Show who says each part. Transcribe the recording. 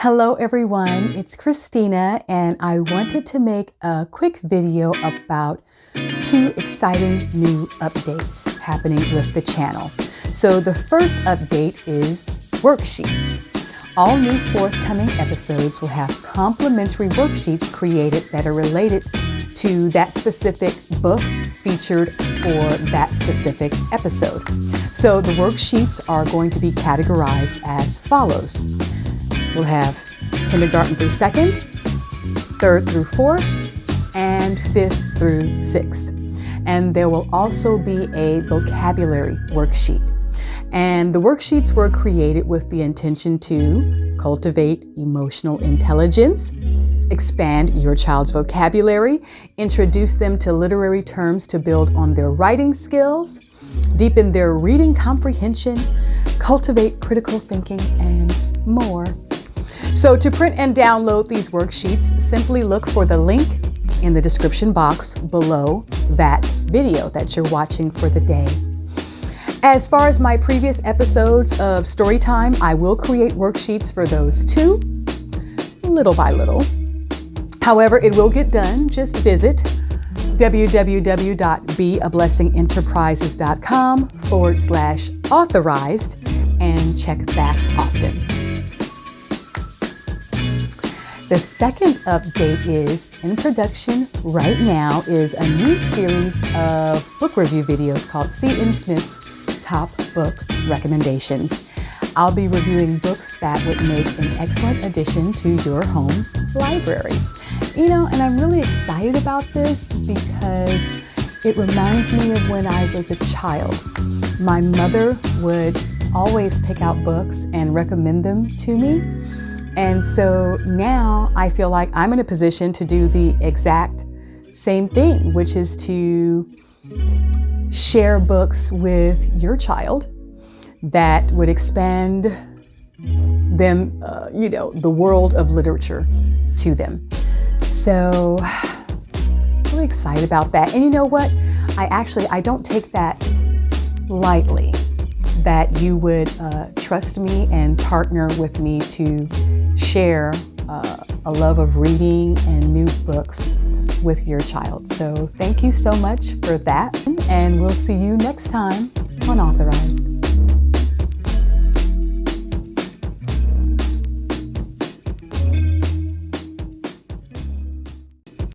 Speaker 1: Hello everyone, it's Christina and I wanted to make a quick video about two exciting new updates happening with the channel. So the first update is worksheets. All new forthcoming episodes will have complimentary worksheets created that are related to that specific book featured for that specific episode. So the worksheets are going to be categorized as follows. We'll have kindergarten through second, third through fourth, and fifth through sixth. And there will also be a vocabulary worksheet. And the worksheets were created with the intention to cultivate emotional intelligence, expand your child's vocabulary, introduce them to literary terms to build on their writing skills, deepen their reading comprehension, cultivate critical thinking, and more. So to print and download these worksheets, simply look for the link in the description box below that video that you're watching for the day. As far as my previous episodes of Storytime, I will create worksheets for those too, little by little. However, it will get done. Just visit www.beablessingenterprises.com/authorized and check that often. The second update is in production right now is a new series of book review videos called C.M. Smith's Top Book Recommendations. I'll be reviewing books that would make an excellent addition to your home library. And I'm really excited about this because it reminds me of when I was a child. My mother would always pick out books and recommend them to me. And so now I feel like I'm in a position to do the exact same thing, which is to share books with your child that would expand them, the world of literature to them. So I'm really excited about that. And you know what? I don't take that lightly, that you would trust me and partner with me to share a love of reading and new books with your child. So thank you so much for that, and we'll see you next time on Authorized.